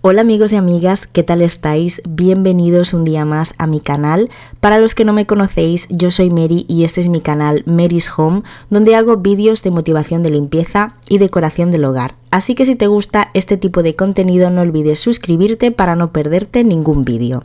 Hola amigos y amigas, ¿qué tal estáis? Bienvenidos un día más a mi canal. Para los que no me conocéis, yo soy Mary y este es mi canal Mary's Home, donde hago vídeos de motivación de limpieza y decoración del hogar. Así que si te gusta este tipo de contenido no olvides suscribirte para no perderte ningún vídeo.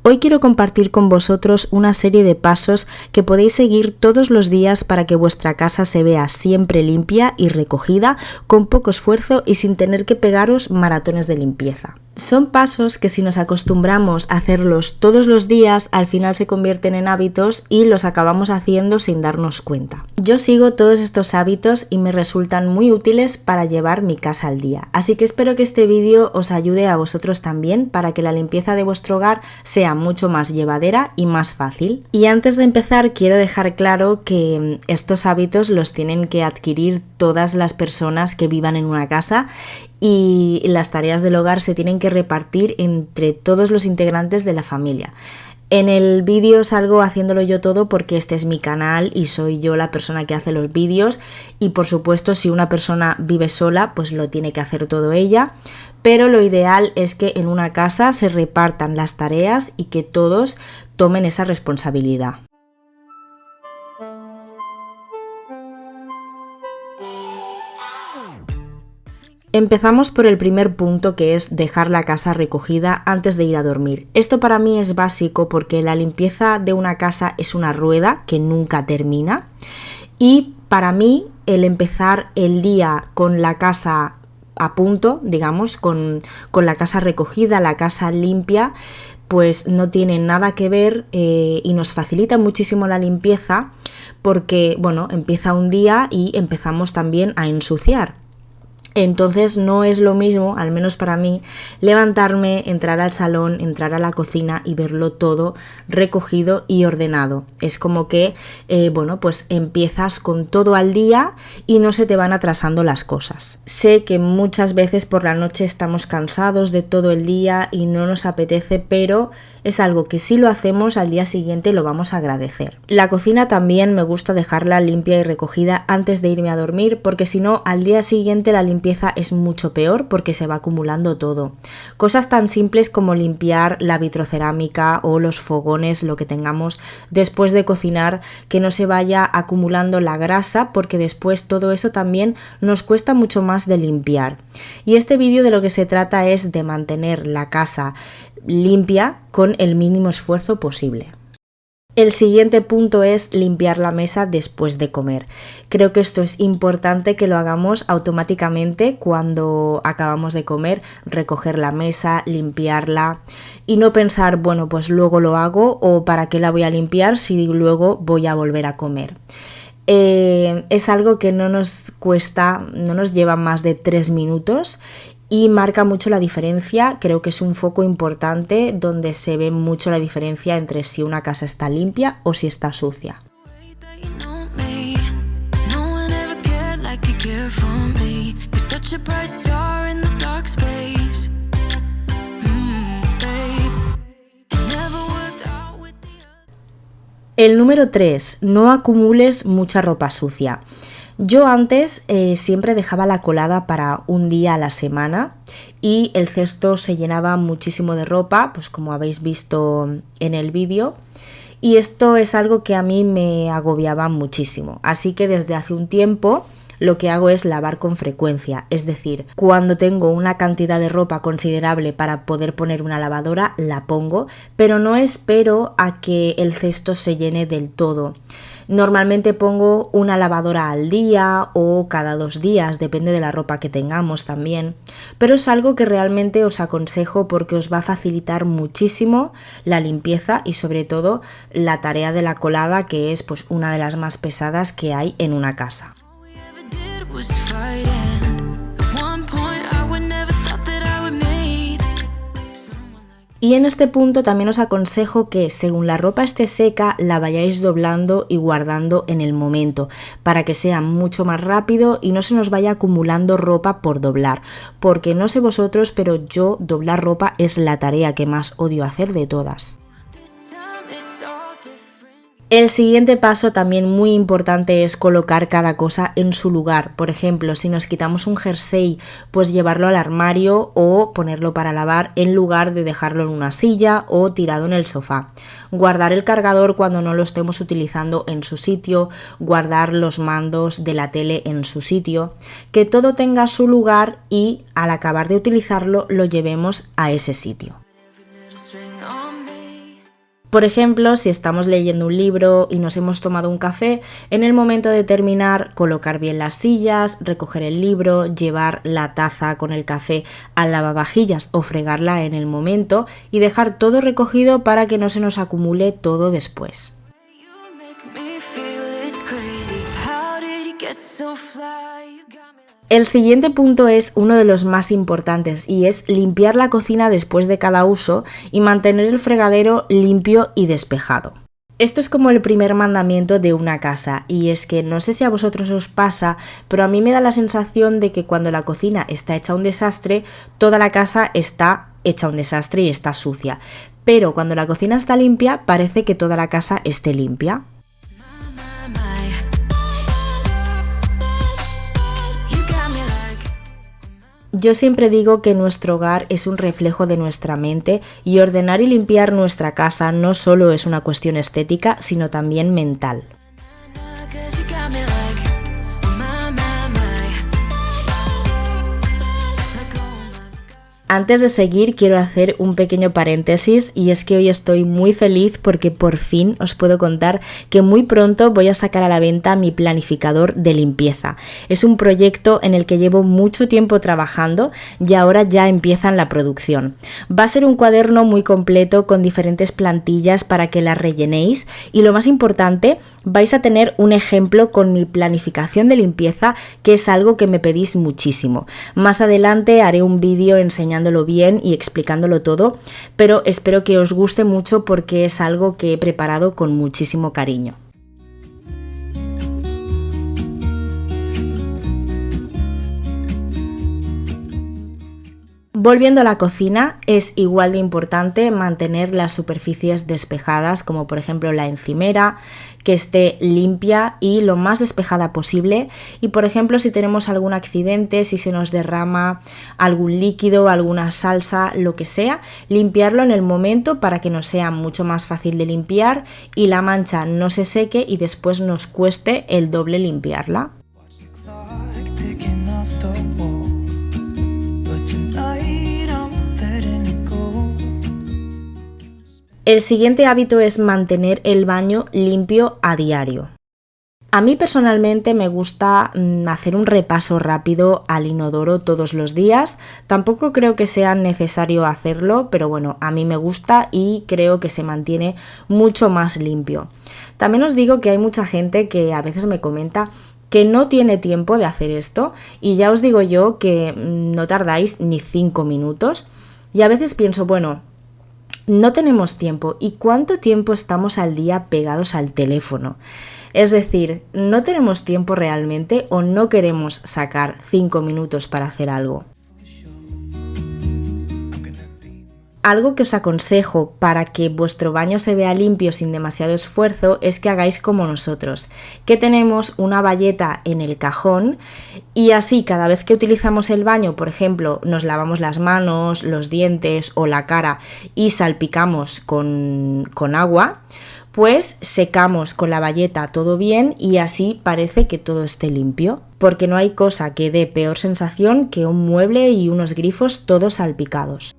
Hoy quiero compartir con vosotros una serie de pasos que podéis seguir todos los días para que vuestra casa se vea siempre limpia y recogida, con poco esfuerzo y sin tener que pegaros maratones de limpieza. Son pasos que si nos acostumbramos a hacerlos todos los días, al final se convierten en hábitos y los acabamos haciendo sin darnos cuenta. Yo sigo todos estos hábitos y me resultan muy útiles para llevar mi casa al día. Así que espero que este vídeo os ayude a vosotros también para que la limpieza de vuestro hogar sea mucho más llevadera y más fácil. Y antes de empezar quiero dejar claro que estos hábitos los tienen que adquirir todas las personas que vivan en una casa y las tareas del hogar se tienen que repartir entre todos los integrantes de la familia. En el vídeo salgo haciéndolo yo todo porque este es mi canal y soy yo la persona que hace los vídeos y por supuesto si una persona vive sola pues lo tiene que hacer todo ella, pero lo ideal es que en una casa se repartan las tareas y que todos tomen esa responsabilidad. Empezamos por el primer punto, que es dejar la casa recogida antes de ir a dormir. Esto para mí es básico porque la limpieza de una casa es una rueda que nunca termina y para mí el empezar el día con la casa a punto, digamos, con la casa recogida, la casa limpia, pues no tiene nada que ver y nos facilita muchísimo la limpieza porque, bueno, empieza un día y empezamos también a ensuciar. Entonces no es lo mismo, al menos para mí, levantarme, entrar al salón, entrar a la cocina y verlo todo recogido y ordenado. Es como que, pues empiezas con todo al día y no se te van atrasando las cosas. Sé que muchas veces por la noche estamos cansados de todo el día y no nos apetece, pero es algo que si lo hacemos al día siguiente lo vamos a agradecer. La cocina también me gusta dejarla limpia y recogida antes de irme a dormir porque si no al día siguiente la limpieza es mucho peor porque se va acumulando todo. Cosas tan simples como limpiar la vitrocerámica o los fogones, lo que tengamos después de cocinar, que no se vaya acumulando la grasa porque después todo eso también nos cuesta mucho más de limpiar. Y este vídeo de lo que se trata es de mantener la casa limpia con el mínimo esfuerzo posible. El siguiente punto es limpiar la mesa después de comer. Creo que esto es importante que lo hagamos automáticamente cuando acabamos de comer, recoger la mesa, limpiarla y no pensar, bueno, pues luego lo hago o para qué la voy a limpiar si luego voy a volver a comer. Es algo que no nos cuesta, no nos lleva más de 3 minutos y marca mucho la diferencia. Creo que es un foco importante donde se ve mucho la diferencia entre si una casa está limpia o si está sucia. El número 3, no acumules mucha ropa sucia. Yo antes siempre dejaba la colada para un día a la semana y el cesto se llenaba muchísimo de ropa, pues como habéis visto en el vídeo. Y esto es algo que a mí me agobiaba muchísimo. Así que desde hace un tiempo lo que hago es lavar con frecuencia, es decir, cuando tengo una cantidad de ropa considerable para poder poner una lavadora, la pongo, pero no espero a que el cesto se llene del todo. Normalmente pongo una lavadora al día o cada 2 días, depende de la ropa que tengamos también, pero es algo que realmente os aconsejo porque os va a facilitar muchísimo la limpieza y sobre todo la tarea de la colada, que es pues una de las más pesadas que hay en una casa. Y en este punto también os aconsejo que según la ropa esté seca la vayáis doblando y guardando en el momento para que sea mucho más rápido y no se nos vaya acumulando ropa por doblar, porque no sé vosotros, pero yo doblar ropa es la tarea que más odio hacer de todas. El siguiente paso también muy importante es colocar cada cosa en su lugar. Por ejemplo, si nos quitamos un jersey, pues llevarlo al armario o ponerlo para lavar en lugar de dejarlo en una silla o tirado en el sofá. Guardar el cargador cuando no lo estemos utilizando en su sitio, guardar los mandos de la tele en su sitio, que todo tenga su lugar y al acabar de utilizarlo lo llevemos a ese sitio. Por ejemplo, si estamos leyendo un libro y nos hemos tomado un café, en el momento de terminar, colocar bien las sillas, recoger el libro, llevar la taza con el café al lavavajillas o fregarla en el momento y dejar todo recogido para que no se nos acumule todo después. El siguiente punto es uno de los más importantes y es limpiar la cocina después de cada uso y mantener el fregadero limpio y despejado. Esto es como el primer mandamiento de una casa y es que no sé si a vosotros os pasa, pero a mí me da la sensación de que cuando la cocina está hecha un desastre, toda la casa está hecha un desastre y está sucia. Pero cuando la cocina está limpia, parece que toda la casa esté limpia. Yo siempre digo que nuestro hogar es un reflejo de nuestra mente y ordenar y limpiar nuestra casa no solo es una cuestión estética, sino también mental. Antes de seguir quiero hacer un pequeño paréntesis y es que hoy estoy muy feliz porque por fin os puedo contar que muy pronto voy a sacar a la venta mi planificador de limpieza. Es un proyecto en el que llevo mucho tiempo trabajando y ahora ya empieza la producción. Va a ser un cuaderno muy completo con diferentes plantillas para que las rellenéis y lo más importante, vais a tener un ejemplo con mi planificación de limpieza que es algo que me pedís muchísimo. Más adelante haré un vídeo enseñándolo bien y explicándolo todo, pero espero que os guste mucho porque es algo que he preparado con muchísimo cariño. Volviendo a la cocina, es igual de importante mantener las superficies despejadas, como por ejemplo la encimera, que esté limpia y lo más despejada posible. Y por ejemplo, si tenemos algún accidente, si se nos derrama algún líquido, alguna salsa, lo que sea, limpiarlo en el momento para que nos sea mucho más fácil de limpiar y la mancha no se seque y después nos cueste el doble limpiarla. El siguiente hábito es mantener el baño limpio a diario. A mí personalmente me gusta hacer un repaso rápido al inodoro todos los días. Tampoco creo que sea necesario hacerlo, pero bueno, a mí me gusta y creo que se mantiene mucho más limpio. También os digo que hay mucha gente que a veces me comenta que no tiene tiempo de hacer esto y ya os digo yo que no tardáis ni 5 minutos y a veces pienso, bueno, no tenemos tiempo. ¿Y cuánto tiempo estamos al día pegados al teléfono? Es decir, ¿no tenemos tiempo realmente o no queremos sacar 5 minutos para hacer algo? Algo que os aconsejo para que vuestro baño se vea limpio sin demasiado esfuerzo es que hagáis como nosotros, que tenemos una bayeta en el cajón y así cada vez que utilizamos el baño, por ejemplo, nos lavamos las manos, los dientes o la cara y salpicamos con agua, pues secamos con la bayeta todo bien y así parece que todo esté limpio, porque no hay cosa que dé peor sensación que un mueble y unos grifos todos salpicados.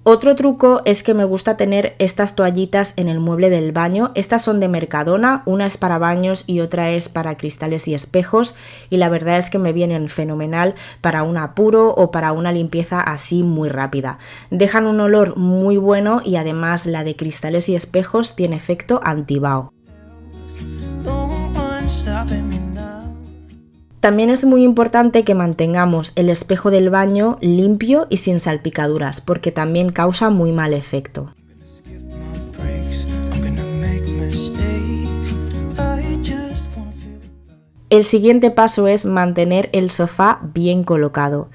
Otro truco es que me gusta tener estas toallitas en el mueble del baño. Estas son de Mercadona, una es para baños y otra es para cristales y espejos y la verdad es que me vienen fenomenal para un apuro o para una limpieza así muy rápida. Dejan un olor muy bueno y además la de cristales y espejos tiene efecto anti-vaho. También es muy importante que mantengamos el espejo del baño limpio y sin salpicaduras, porque también causa muy mal efecto. El siguiente paso es mantener el sofá bien colocado.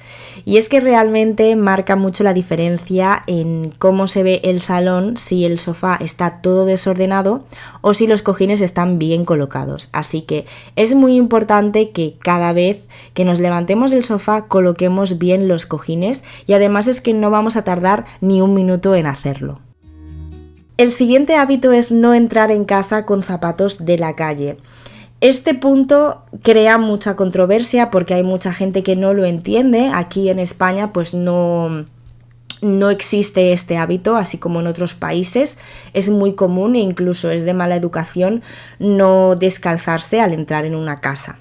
Y es que realmente marca mucho la diferencia en cómo se ve el salón si el sofá está todo desordenado o si los cojines están bien colocados. Así que es muy importante que cada vez que nos levantemos del sofá coloquemos bien los cojines, y además es que no vamos a tardar ni un minuto en hacerlo. El siguiente hábito es no entrar en casa con zapatos de la calle. Este punto crea mucha controversia porque hay mucha gente que no lo entiende. Aquí en España pues no existe este hábito, así como en otros países. Es muy común e incluso es de mala educación no descalzarse al entrar en una casa.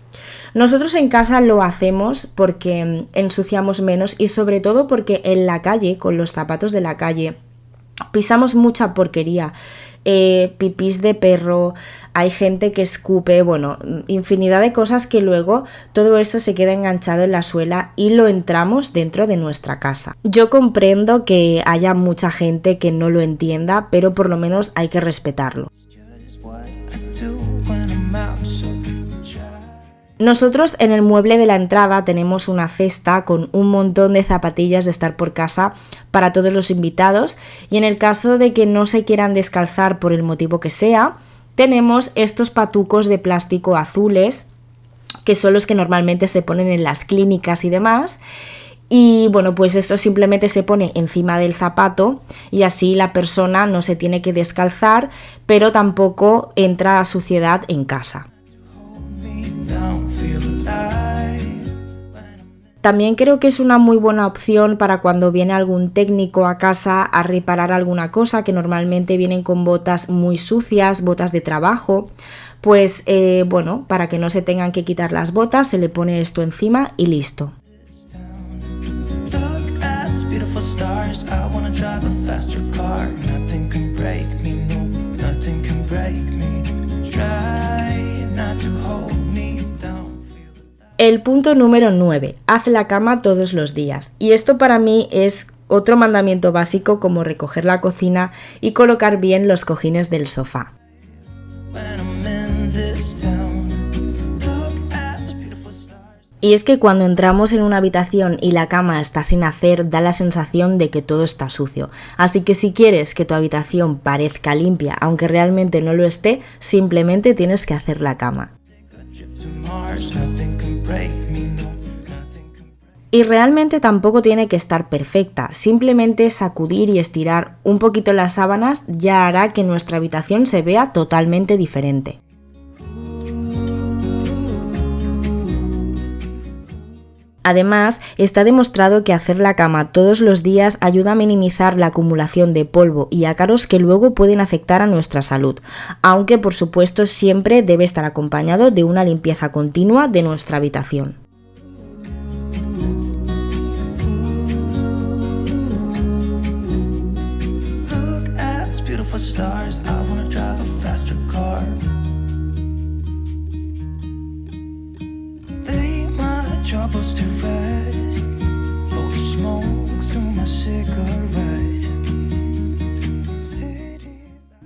Nosotros en casa lo hacemos porque ensuciamos menos y sobre todo porque en la calle, con los zapatos de la calle, pisamos mucha porquería. Pipís de perro, hay gente que escupe, bueno, infinidad de cosas que luego todo eso se queda enganchado en la suela y lo entramos dentro de nuestra casa. Yo comprendo que haya mucha gente que no lo entienda, pero por lo menos hay que respetarlo. Nosotros en el mueble de la entrada tenemos una cesta con un montón de zapatillas de estar por casa para todos los invitados, y en el caso de que no se quieran descalzar por el motivo que sea, tenemos estos patucos de plástico azules que son los que normalmente se ponen en las clínicas y demás. Y bueno, pues esto simplemente se pone encima del zapato y así la persona no se tiene que descalzar, pero tampoco entra suciedad en casa. También creo que es una muy buena opción para cuando viene algún técnico a casa a reparar alguna cosa, que normalmente vienen con botas muy sucias, botas de trabajo. Pues bueno, para que no se tengan que quitar las botas, se le pone esto encima y listo. El punto número 9. Haz la cama todos los días. Y esto para mí es otro mandamiento básico, como recoger la cocina y colocar bien los cojines del sofá. Y es que cuando entramos en una habitación y la cama está sin hacer, da la sensación de que todo está sucio. Así que si quieres que tu habitación parezca limpia, aunque realmente no lo esté, simplemente tienes que hacer la cama. Y realmente tampoco tiene que estar perfecta, simplemente sacudir y estirar un poquito las sábanas ya hará que nuestra habitación se vea totalmente diferente. Además, está demostrado que hacer la cama todos los días ayuda a minimizar la acumulación de polvo y ácaros que luego pueden afectar a nuestra salud, aunque por supuesto siempre debe estar acompañado de una limpieza continua de nuestra habitación.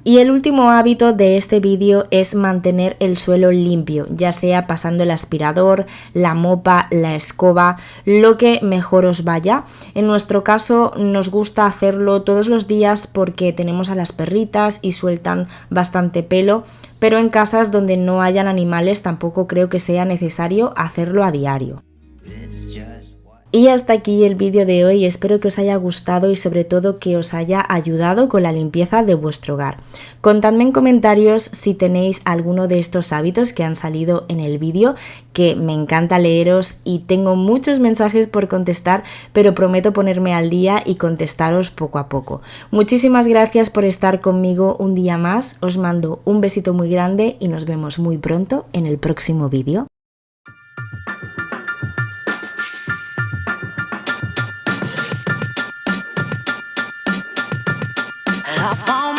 Y el último hábito de este vídeo es mantener el suelo limpio, ya sea pasando el aspirador, la mopa, la escoba, lo que mejor os vaya. En nuestro caso nos gusta hacerlo todos los días porque tenemos a las perritas y sueltan bastante pelo, pero en casas donde no hayan animales tampoco creo que sea necesario hacerlo a diario. Y hasta aquí el vídeo de hoy, espero que os haya gustado y sobre todo que os haya ayudado con la limpieza de vuestro hogar. Contadme en comentarios si tenéis alguno de estos hábitos que han salido en el vídeo, que me encanta leeros y tengo muchos mensajes por contestar, pero prometo ponerme al día y contestaros poco a poco. Muchísimas gracias por estar conmigo un día más, os mando un besito muy grande y nos vemos muy pronto en el próximo vídeo. I found